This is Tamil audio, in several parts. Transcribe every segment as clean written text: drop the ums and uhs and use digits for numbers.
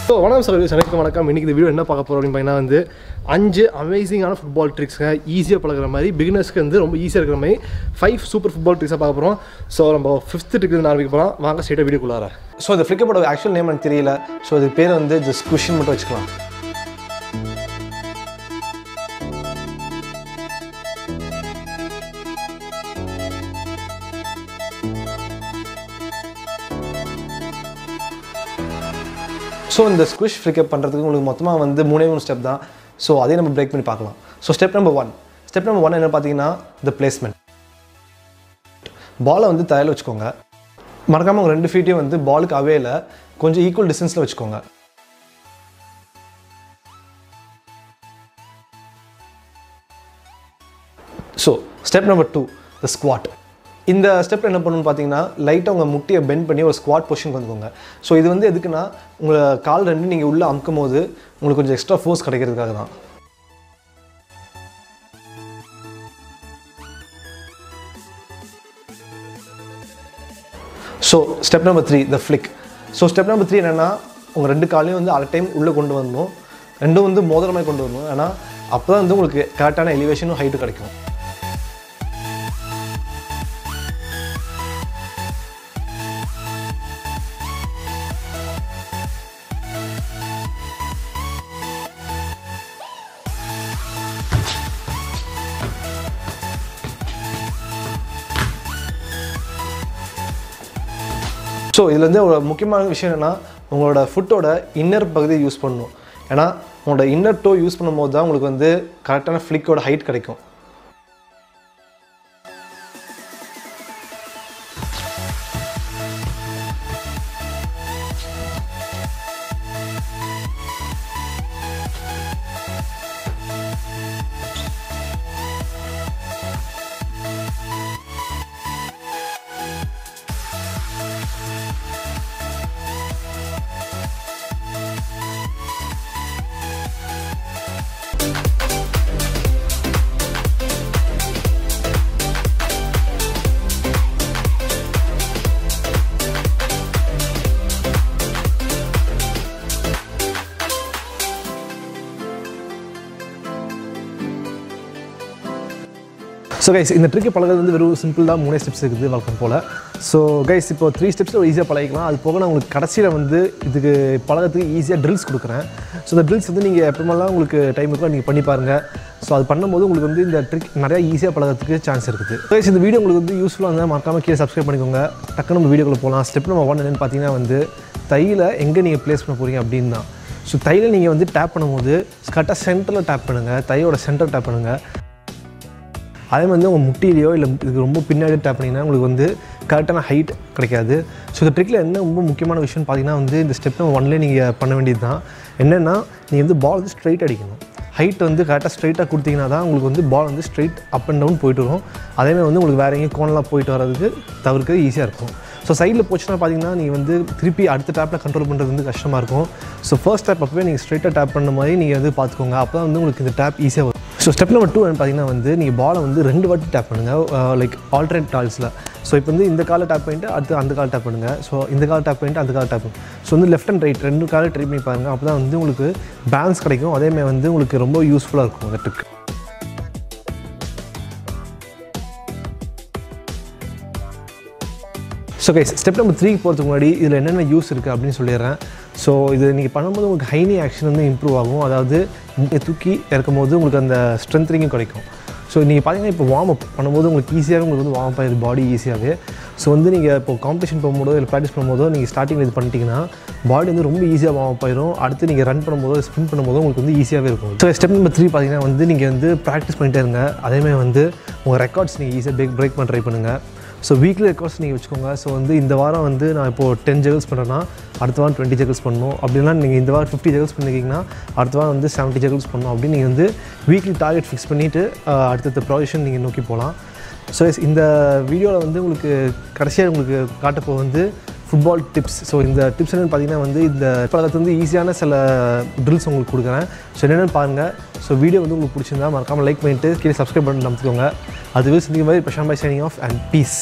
So, வணக்கம் இன்னைக்கு இந்த வீடியோ என்ன பார்க்க போறோம் அப்படினா வந்து 5 அமேசிங்கான ஃபுட்பால் ட்ரிக்ஸ்ங்க ஈஸியா பழகுற மாதிரி பிகினர்ஸ்க்கு வந்து ரொம்ப ஈஸியா இருக்கிற மாதிரி 5 சூப்பர் ஃபுட்பால் ட்ரிக்ஸா பார்க்க போறோம். சோ நம்ம 5th ட்ரிக் இருந்து ஆரம்பிக்க போறோம். வாங்க ஸ்ட்ரைட்டா வீடியோக்குள்ள வரேன். சோ இந்த ஃப்ளிக்கப்போட ஆக்சுவல் நேம் எனக்கு தெரியல. சோ இது பேர் வந்து ஜஸ்ட் குஷன் மட்டும் வச்சுக்கலாம். ஸோ இந்த ஸ்குவிஷ் ஃப்ளிக்கப் பண்ணுறதுக்கு உங்களுக்கு மொத்தமாக வந்து 3 ஸ்டெப் தான். ஸோ அதே நம்ம பிரேக் பண்ணி பார்க்கலாம். ஸோ ஸ்டெப் நம்பர் 1 என்ன பார்த்தீங்கன்னா த பிளேஸ்மெண்ட். பாலை வந்து தரையில் வச்சுக்கோங்க. மறக்காமல் உங்கள் 2 ஃபீட்டையும் வந்து பாலுக்கு அவேல கொஞ்சம் ஈக்குவல் டிஸ்டன்ஸில் வச்சுக்கோங்க. So step number 2 the squad. இந்த ஸ்டெப்பில் என்ன பண்ணணும்னு பார்த்தீங்கன்னா லைட்டாக உங்கள் முட்டியை பெண்ட் பண்ணி ஒரு ஸ்குவாட் பொசிஷன் வந்துக்கோங்க. ஸோ இது வந்து எதுக்குன்னா உங்கள் கால் ரெண்டு நீங்கள் உள்ளே அமுக்கும் போது உங்களுக்கு கொஞ்சம் எக்ஸ்ட்ரா ஃபோர்ஸ் கிடைக்கிறதுக்காக தான். ஸோ ஸ்டெப் நம்பர் 3 த ஃப்ளிக். ஸோ ஸ்டெப் நம்பர் 3 என்னென்னா உங்கள் 2 காலையும் வந்து அரை டைம் உள்ளே கொண்டு வரணும். ரெண்டும் வந்து மோதிரமாக கொண்டு வரணும். ஏன்னா அப்போ தான் வந்து உங்களுக்கு கரெக்டான எலிவேஷனும் ஹைட்டும் கிடைக்கும். ஸோ இதில் வந்து ஒரு முக்கியமான விஷயம் என்னென்னா உங்களோட ஃபுட்டோட இன்னர் பகுதியை யூஸ் பண்ணணும். ஏன்னா உங்களோட இன்னர் டோ யூஸ் பண்ணும்போது தான் உங்களுக்கு வந்து கரெக்டான ஃப்ளிக்கோட ஹைட் கிடைக்கும். ஸோ கைஸ் இந்த ட்ரிக்கை பழகிறது வந்து வெறும் சிம்பிள் தான். 3 ஸ்டெப்ஸ் இருக்குது வழக்கம் போல். ஸோ கைஸ் இப்போ 3 ஸ்டெப்ஸில் ஈஸியாக பழகிக்கலாம். அது போக நான் உங்களுக்கு கடைசியில் வந்து இதுக்கு பழகிறதுக்கு ஈஸியாக ட்ரில்ஸ் கொடுக்குறேன். ஸோ இந்த ட்ரில்ஸ் வந்து நீங்கள் எப்போமெல்லாம் உங்களுக்கு டைம் இருக்கோ நீங்கள் பண்ணி பாருங்கள். ஸோ அது பண்ணும்போது உங்களுக்கு வந்து இந்த ட்ரிக் நிறையா ஈஸியாக பழகிறதுக்கு சான்ஸ் இருக்குது. கைஸ் இந்த வீடியோ உங்களுக்கு வந்து யூஸ்ஃபுல்லாக இருந்தால் மறக்காமல் கீழே சப்ஸ்கிரைப் பண்ணிக்கோங்க. டக்குனு நம்ம வீடியோக்குள்ள போகலாம். ஸ்டெப் நம்பர் 1 என்னென்னு பார்த்தீங்கன்னா வந்து தையில் எங்கே நீங்கள் ப்ளேஸ் பண்ண போகிறீங்க அப்படின்னு தான். ஸோ தையில் நீங்கள் வந்து டேப் பண்ணும்போது கரெக்டாக சென்டரில் டேப் பண்ணுங்கள். தையோட சென்டர் டேப் பண்ணுங்கள். அதே வந்து உங்கள் முட்டிலையோ இல்லை இதுக்கு ரொம்ப பின்னாடி டேப் பண்ணிங்கன்னா உங்களுக்கு வந்து கரெக்டான ஹைட் கிடைக்காது. ஸோ இந்த ட்ரிக்கில் என்ன ரொம்ப முக்கியமான விஷயம்னு பார்த்தீங்கன்னா வந்து இந்த ஸ்டெப் நம்பர் 1 நீங்கள் பண்ண வேண்டியது தான். என்னென்னா நீங்கள் வந்து பால் வந்து ஸ்ட்ரைட் அடிக்கணும். ஹைட் வந்து கரெக்டாக ஸ்ட்ரைட்டாக கொடுத்தீங்கன்னா தான் உங்களுக்கு வந்து பால் வந்து ஸ்ட்ரைட் அப் அண்ட் டவுன் போயிட்டு வரும். அதேமாதிரி வந்து உங்களுக்கு வேறு எங்கேயும் கோணலாம் போயிட்டு வர்றதுக்கு தவிர்க்க ஈஸியாக இருக்கும். ஸோ சைடில் போச்சுன்னா பார்த்தீங்கன்னா நீங்கள் வந்து திருப்பி அடுத்த டேப்பில் கண்ட்ரோல் பண்ணுறது வந்து கஷ்டமாக இருக்கும். ஸோ ஃபர்ஸ்ட் டேப் அப்போவே நீங்கள் ஸ்ட்ரைட்டாக டேப் பண்ண மாதிரி நீங்கள் வந்து பார்த்துக்கோங்க. அப்போ தான் வந்து உங்களுக்கு இந்த டேப் ஈஸியாக வரும். ஸோ ஸ்டெப் நம்பர் 2 பார்த்தீங்கன்னா வந்து நீங்கள் பாலை வந்து 2 வாட்டி டேப் பண்ணுங்கள். Like alternate டால்ஸில். ஸோ இப்போ வந்து இந்த காலை டேப் பண்ணிட்டு அடுத்து அந்த கால் டேப் பண்ணுங்கள். ஸோ இந்த கால் டேப் பண்ணிட்டு அந்த கால் டேப் பண்ணுங்கள். ஸோ வந்து லெஃப்ட் அண்ட் ரைட் 2 காலை ட்ரை பண்ணி பாருங்கள். அப்போ தான் வந்து உங்களுக்கு பேலன்ஸ் கிடைக்கும். அதேமாதிரி வந்து உங்களுக்கு ரொம்ப யூஸ்ஃபுல்லாக இருக்கும் அந்த trick. So guys step number 3 போகிறதுக்கு முன்னாடி இதில் என்னென்ன யூஸ் இருக்குது அப்படின்னு சொல்லிடுறேன். ஸோ இது நீங்கள் பண்ணும்போது உங்களுக்கு ஹைனி ஆக்ஷன் வந்து இம்ப்ரூவ் ஆகும். அதாவது தூக்கி இறக்கும் போது உங்களுக்கு அந்த ஸ்ட்ரென்த்னிங்கும் கிடைக்கும். ஸோ நீங்கள் பார்த்தீங்கன்னா இப்போ வார்ம் அப் பண்ணும்போது உங்களுக்கு ஈஸியாக உங்களுக்கு வந்து வார்ம் அப் ஆகிடுது பாடி ஈஸியாகவே. ஸோ வந்து நீங்கள் இப்போ காம்படிஷன் போகும்போதோ இல்லை ப்ராக்டிஸ் பண்ணும்போதோ நீங்கள் ஸ்டார்டிங்கில் இது பண்ணிட்டீங்கன்னா பாடி வந்து ரொம்ப ஈஸியாக வார்ம் அப் ஆயிடும். அடுத்து நீங்கள் ரன் பண்ணும்போதோ ஸ்பின் பண்ணும்போதோ உங்களுக்கு வந்து ஈஸியாகவே இருக்கும். ஸோ ஸ்டெப் நம்பர் 3 பார்த்தீங்கன்னா வந்து நீங்கள் வந்து ப்ராக்டிஸ் பண்ணிட்டே இருங்க. அதேமாதிரி வந்து உங்கள் ரெக்கார்ட்ஸ் நீங்கள் ஈஸியாக பிரேக் பண்ண ட்ரை பண்ணுங்கள். ஸோ வீக்லி ரெக்கார்ட்ஸ் நீங்கள் வச்சுக்கோங்க. ஸோ வந்து இந்த வாரம் வந்து நான் இப்போது 10 ஜெகல்ஸ் பண்ணுறேன்னா அடுத்த வாரம் 20 ஜெகல்ஸ் பண்ணணும். அப்படின்னா நீங்கள் இந்த வாரம் 50 ஜெகல்ஸ் பண்ணிக்கிங்கன்னா அடுத்த வாரம் வந்து 70 ஜெகல்ஸ் பண்ணணும். அப்படின்னு நீங்கள் வந்து வீக்லி டார்கெட் ஃபிக்ஸ் பண்ணிவிட்டு அடுத்த ப்ரொஜெக்ஷன் நீங்கள் நோக்கி போகலாம். ஸோ இந்த வீடியோவில் வந்து உங்களுக்கு கடைசியாக உங்களுக்கு காட்டப்போ வந்து ஃபுட்பால் டிப்ஸ். ஸோ இந்த டிப்ஸ் என்னென்னு பார்த்தீங்கன்னா வந்து இந்த பழக்கத்து வந்து ஈஸியான சில ட்ரில்ஸ் உங்களுக்கு கொடுக்குறேன். ஸோ என்னென்னு பாருங்கள். ஸோ வீடியோ வந்து உங்களுக்கு பிடிச்சிருந்தா மறக்காமல் லைக் பண்ணிவிட்டு கீழே சப்ஸ்கிரைப் பண்ணி நம்பிக்கோங்க. அதுவே சந்திக்கும் மாதிரி Prashanth bhai signing off and peace.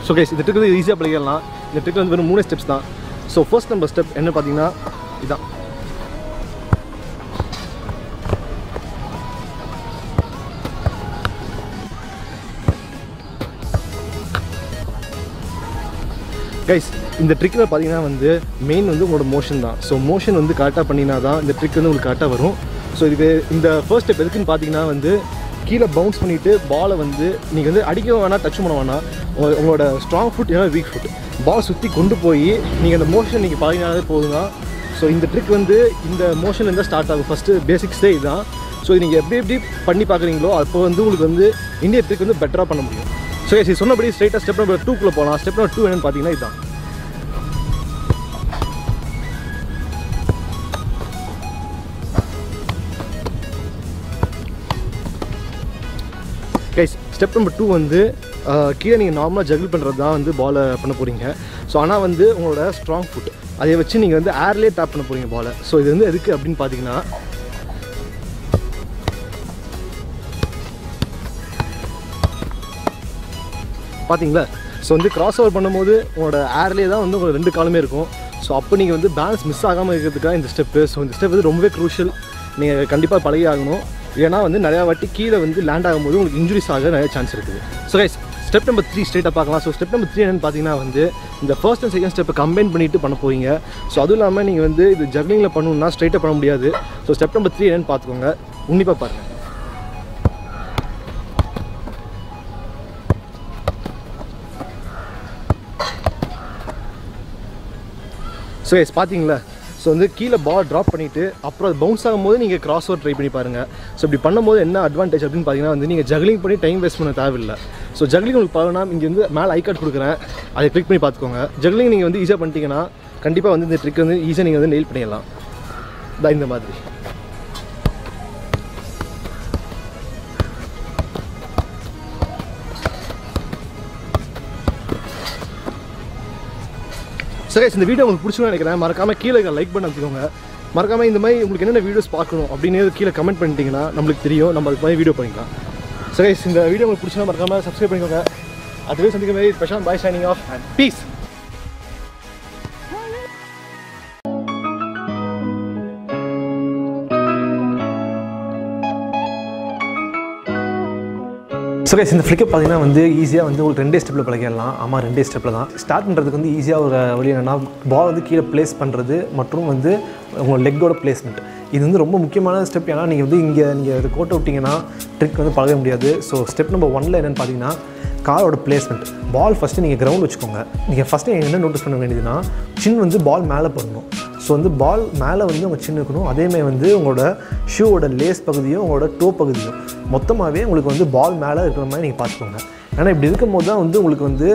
So guys இந்த ட்ரிக் வந்து ஈஸியாக பழகிடலாம். இந்த ட்ரிக் வந்து வெறும் 3 ஸ்டெப்ஸ் தான். ஸோ ஃபர்ஸ்ட் நம்பர் ஸ்டெப் என்ன பார்த்தீங்கன்னா இதான். கைஸ் இந்த ட்ரிக்கில் பார்த்தீங்கன்னா வந்து மெயின் வந்து உங்களோட மோஷன் தான். ஸோ மோஷன் வந்து கரெக்டாக பண்ணினா தான் இந்த ட்ரிக் வந்து உங்களுக்கு கரெக்டாக வரும். ஸோ இதுக்கு இந்த ஃபர்ஸ்ட் ஸ்டெப் எதுக்குன்னு பார்த்தீங்கன்னா வந்து கீழே பவுன்ஸ் பண்ணிவிட்டு பாலை வந்து நீங்கள் வந்து அடிக்கவும் வேணாம், டச் பண்ண வேணாம். உங்களோட ஸ்ட்ராங் ஃபுட் இல்லைனா வீக் ஃபுட் பால் சுற்றி கொண்டு போய் நீங்கள் அந்த மோஷன் நீங்கள் பழகினாலே போதுங்க. ஸோ இந்த ட்ரிக் வந்து இந்த மோஷன்லேருந்து ஸ்டார்ட் ஆகும். ஃபஸ்ட்டு பேசிக்ஸே இதுதான். ஸோ இது நீங்கள் எப்படி பண்ணி பார்க்குறீங்களோ அப்போ வந்து உங்களுக்கு வந்து இந்திய ட்ரிக் வந்து பெட்டராக பண்ண முடியும். ஸோ இது சொன்னபடி ஸ்ட்ரைட்டாக ஸ்டெப் நம்பர் 2க்குள்ளே போகலாம். ஸ்டெப் நம்பர் 2 என்னென்னு பார்த்தீங்கன்னா இதுதான். கைஸ் ஸ்டெப் நம்பர் 2 வந்து கீழே நீங்கள் நார்மலாக ஜகிள் பண்ணுறது தான் வந்து பாலை பண்ண போகிறீங்க. ஸோ ஆனால் வந்து உங்களோட ஸ்ட்ராங் ஃபுட் அதை வச்சு நீங்கள் வந்து ஏர்லேயே டேப் பண்ண போகிறீங்க பாலை. ஸோ இது வந்து எதுக்கு அப்படின்னு பார்த்தீங்கன்னா பார்த்தீங்களா, ஸோ வந்து கிராஸ் ஓவர் பண்ணும்போது உங்களோட ஏர்லேயே தான் வந்து உங்களோட 2 காலுமே இருக்கும். ஸோ அப்போ நீங்கள் வந்து பேலன்ஸ் மிஸ் ஆகாமல் இருக்கிறதுக்காக இந்த ஸ்டெப்பு. ஸோ இந்த ஸ்டெப் வந்து ரொம்பவே க்ரூஷியல். நீங்கள் கண்டிப்பாக பழகி ஆகணும். ஏன்னா வந்து நிறையா வாட்டி கீழே வந்து லேண்ட் ஆகும்போது உங்களுக்கு இன்ஜுரிஸ் ஆக நிறைய சான்ஸ் இருக்குது. ஸோ கைஸ் ஸ்டெப் நம்பர் 3 ஸ்ட்ரெயிட்டாக பார்க்கலாம். ஸோ ஸ்டெப் நம்பர் 3 என்னென்னு பார்த்தீங்கன்னா வந்து இந்த ஃபர்ஸ்ட் அண்ட் செகண்ட் ஸ்டெப்பை கம்பைன் பண்ணிவிட்டு பண்ண போகிறீங்க. ஸோ அதுவும் இல்லாமல் நீங்கள் வந்து இது ஜக்லிங்கில் பண்ணணுன்னா ஸ்ட்ரைட்டாக பண்ண முடியாது. ஸோ ஸ்டெப் நம்பர் 3 என்னென்னு பார்த்துக்கோங்க, உன்னிப்பாக பாருங்கள். ஸோ எஸ் பார்த்தீங்களா, ஸோ வந்து கீழே பால் ட்ராப் பண்ணிவிட்டு அப்புறம் அது பவுன்ஸ் ஆகும்போது நீங்கள் கிராஸ் ஓவர் ட்ரை பண்ணி பாருங்கள். ஸோ இப்படி பண்ணும்போது என்ன அட்வான்டேஜ் அப்படின்னு பார்த்தீங்கன்னா வந்து நீங்கள் ஜக்லிங் பண்ணி டைம் வேஸ்ட் பண்ண தேவையில்லை. ஸோ ஜக்லிங் உங்களுக்கு பார்க்கணும்னா இங்கே வந்து மேலே ஐ கார்டு கொடுக்குறேன், அதை கிளிக் பண்ணி பார்த்துக்கோங்க. ஜக்லிங் நீங்கள் வந்து ஈஸியாக பண்ணிட்டீங்கன்னா கண்டிப்பாக வந்து இந்த ட்ரிக் வந்து ஈஸியாக நீங்கள் வந்து நெயில் பண்ணிடலாம். தான் இந்த மாதிரி. ஸோ கைஸ் இந்த வீடியோ உங்களுக்கு பிடிச்சுன்னு நினைக்கிறேன். மறக்காமல் கீழே லைக் பண்ண வச்சுக்கோங்க. மறக்காமல் இந்த மாதிரி உங்களுக்கு என்னென்ன வீடியோஸ் பார்க்கணும் அப்படின்னு கீழே கமெண்ட் பண்ணிட்டீங்கன்னா நம்மளுக்கு தெரியும், நம்ம அதுக்கு மாதிரி வீடியோ பண்ணிக்கலாம். ஸோ கைஸ் இந்த வீடியோ உங்களுக்கு பிடிச்சா மறக்காமல் சப்ஸ்கிரைப் பண்ணிக்கோங்க. அதுவே சந்திக்க மாதிரி special bhai signing off and peace. So guys இந்த ஃப்ளிக்கை பார்த்தீங்கன்னா வந்து ஈஸியாக வந்து உங்களுக்கு 2 ஸ்டெப்பில் பழகிடலாம். ஆமாம் 2 ஸ்டெப்பில் தான். ஸ்டார்ட் பண்ணுறதுக்கு வந்து ஈஸியாக ஒரு வழி என்னென்னா பால் வந்து கீழே ப்ளேஸ் பண்ணுறது மற்றும் வந்து உங்கள் லெக்கோட பிளேஸ்மெண்ட். இது வந்து ரொம்ப முக்கியமான ஸ்டெப். ஏன்னா நீங்கள் வந்து நீங்கள் கோட்டை விட்டிங்கன்னா ட்ரிக் வந்து பழக முடியாது. ஸோ ஸ்டெப் நம்பர் 1 என்னென்னு பார்த்தீங்கன்னா காலோட பிளேஸ்மெண்ட். பால் ஃபஸ்ட்டு நீங்கள் கிரவுண்ட் வச்சுக்கோங்க. நீங்கள் ஃபஸ்ட்டு என்ன நோட்டீஸ் பண்ண வேண்டியதுன்னா சின் வந்து பால் மேலே பண்ணணும். ஸோ வந்து பால் மேலே வந்து உங்கள் சின்ன இருக்கணும். அதேமாதிரி வந்து உங்களோட ஷூவோட லேஸ் பகுதியும் உங்களோட டோ பகுதியும் மொத்தமாகவே உங்களுக்கு வந்து பால் மேலே இருக்கிற மாதிரி நீங்கள் பார்த்துக்கோங்க. ஏன்னா இப்படி இருக்கும்போது தான் வந்து உங்களுக்கு வந்து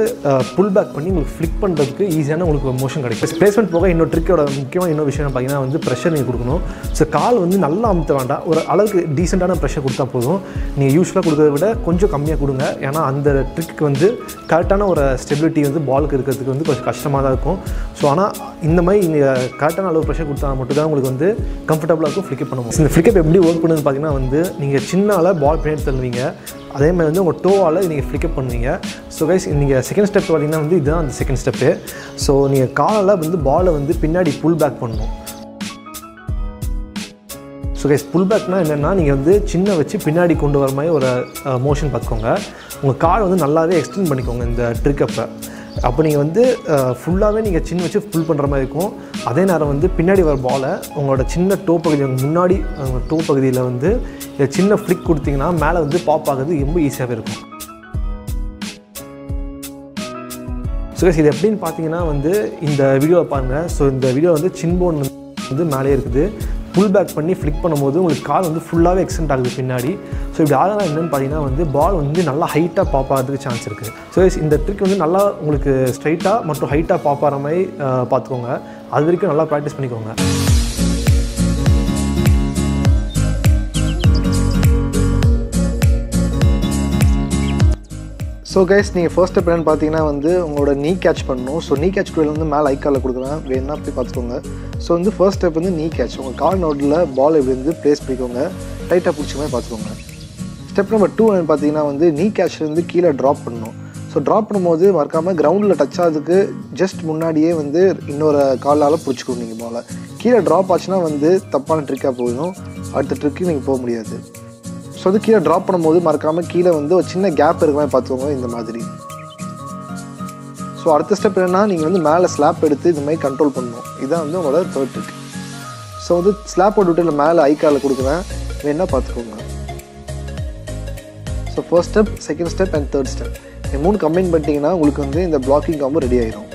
புல் பேக் பண்ணி உங்களுக்கு ஃப்ளிக் பண்ணுறதுக்கு ஈஸியான உங்களுக்கு மோஷன் கிடைக்கும். பிளேஸ்மெண்ட் போக இன்னொரு ட்ரிக்கோட முக்கியமான இன்னொரு விஷயம் பார்த்தீங்கன்னா வந்து ப்ரெஷர் நீங்கள் கொடுக்கணும். ஸோ கால் வந்து நல்லா அமுத்த வேண்டாம், ஒரு அளவுக்கு டீசெண்டான ப்ரெஷர் கொடுத்தா போதும். நீங்கள் யூஸ்வலாக கொடுக்கறத விட கொஞ்சம் கம்மியாக கொடுங்க. ஏன்னா அந்த ட்ரிக்கு வந்து கரெக்டான ஒரு ஸ்டெபிலிட்டி வந்து பாலுக்கு இருக்கிறதுக்கு வந்து கொஞ்சம் கஷ்டமாக தான் இருக்கும். ஸோ ஆனால் இந்த மாதிரி நீங்கள் கரெக்டான அளவு ப்ரெஷர் கொடுத்தா மட்டும் தான் உங்களுக்கு வந்து கம்ஃபர்டபுளாக இருக்கும் ஃப்ளிக்கப் பண்ணுவோம். இந்த ஃப்ளிக்கப் எப்படி ஒர்க் பண்ணுதுன்னு பார்த்தீங்கன்னா வந்து நீங்கள் சின்னால பால் பின்னாடி தள்ளுவீங்க, அதேமாதிரி வந்து உங்கள் டோவால் நீங்கள் ஃப்ளிக்கப் பண்ணுவீங்க. ஸோ கைஸ் நீங்கள் செகண்ட் ஸ்டெப் பார்த்தீங்கன்னா வந்து இதுதான் அந்த செகண்ட் ஸ்டெப்பு. ஸோ நீங்கள் காலால் வந்து பாலை வந்து பின்னாடி புல் பேக் பண்ணணும். ஸோ கைஸ் புல் பேக்னால் என்னென்னா நீங்கள் வந்து சின்ன வச்சு பின்னாடி கொண்டு வர மாதிரி ஒரு மோஷன் பார்த்துக்கோங்க. உங்கள் கால் வந்து நல்லாவே எக்ஸ்டெண்ட் பண்ணிக்கோங்க இந்த ட்ரிக்கப்பை. அப்போ நீங்கள் வந்து ஃபுல்லாகவே நீங்கள் சின்ன வச்சு புல் பண்ணுற மாதிரி இருக்கும். அதே நேரம் வந்து பின்னாடி வர பாலை உங்களோட சின்ன டோ பகுதி முன்னாடி டோ பகுதியில் வந்து சின்ன ஃப்ளிக் கொடுத்தீங்கன்னா மேலே வந்து பாப் ஆகுது ரொம்ப ஈஸியாகவே இருக்கும். ஸோ இது எப்படின்னு பார்த்தீங்கன்னா வந்து இந்த வீடியோவை பாருங்கள். ஸோ இந்த வீடியோ வந்து சின் போன் வந்து மேலே இருக்குது. புல் பேக் பண்ணி ஃப்ளிக் பண்ணும்போது உங்களுக்கு கால் வந்து ஃபுல்லாகவே எக்ஸ்டெண்ட் ஆகுது பின்னாடி. ஸோ இப்படி ஆகலாம் என்னென்னு பார்த்தீங்கன்னா வந்து பால் வந்து நல்லா ஹைட்டாக பாப் ஆகிறதுக்கு சான்ஸ் இருக்குது. ஸோ இந்த ட்ரிக் வந்து நல்லா உங்களுக்கு ஸ்ட்ரைட்டாக மற்றும் ஹைட்டாக பாப் ஆகிற மாதிரி பார்த்துக்கோங்க. அது வரைக்கும் நல்லா ப்ராக்டிஸ் பண்ணிக்கோங்க. ஸோ கைஸ் நீங்கள் ஃபர்ஸ்ட் ஸ்டெப் என்னென்னு பார்த்தீங்கன்னா வந்து உங்களோட நீ கேட்ச் பண்ணணும். ஸோ நீ கேட்ச் கூட வந்து மேலே ஐக்காலில் கொடுக்குறேன், வேணுன்னா போய் பார்த்துக்கோங்க. ஸோ வந்து ஃபர்ஸ்ட் ஸ்டெப் வந்து நீ கேட்ச். உங்கள் கால் நோட்டில் பால் இப்படி வந்து ப்ளேஸ் பண்ணிக்கோங்க, டைட்டாக பிடிச்ச மாதிரி பார்த்துக்கோங்க. ஸ்டெப் நம்பர் 2 என்னென்னு பார்த்தீங்கன்னா வந்து நீ கேட்ச்லேருந்து கீழே ட்ராப் பண்ணணும். ஸோ ஸோ ட்ராப் பண்ணும்போது மறக்காமல் கிரவுண்டில் டச் ஆகிறதுக்கு ஜஸ்ட் முன்னாடியே வந்து இன்னொரு காலால் பிடிச்சிக்கணும் நீங்கள் பாலை. கீழே ட்ராப் ஆச்சுன்னா வந்து தப்பான ட்ரிக்காக போயிடும், அடுத்த ட்ரிக்கு நீங்கள் போக முடியாது. ஸோ அது கீழே ட்ராப் பண்ணும்போது மறக்காமல் கீழே வந்து ஒரு சின்ன கேப் இருக்கிற மாதிரி பார்த்துக்கோங்க இந்த மாதிரி. ஸோ அடுத்த ஸ்டெப் என்னென்னா நீங்கள் வந்து மேலே ஸ்லாப் எடுத்து இந்த மாதிரி கண்ட்ரோல் பண்ணணும். இதுதான் வந்து உங்களோட தேர்ட் ட்ரிக். ஸோ வந்து ஸ்லாப் போட்டு விட்டு இல்லை மேலே ஐக்காலில் கொடுக்குறேன், வேணால் பார்த்துக்கோங்க. So first step, second step and third step இந்த 3 கம்பைன் பண்ணிட்டீங்கன்னா உங்களுக்கு வந்து இந்த பிளாக்கிங் காம்போ ரெடி ஆயிடும்.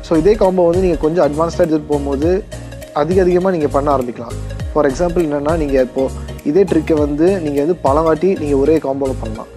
ஸோ இதே காம்போ வந்து நீங்கள் கொஞ்சம் அட்வான்ஸ்டாக எடுத்துகிட்டு போகும்போது அதிகமாக நீங்கள் பண்ண ஆரம்பிக்கலாம். ஃபார் எக்ஸாம்பிள் என்னென்னா நீங்கள் இப்போது இதே ட்ரிக்கை வந்து நீங்கள் வந்து பல வாட்டி நீங்கள் ஒரே காம்போவில் பண்ணலாம்.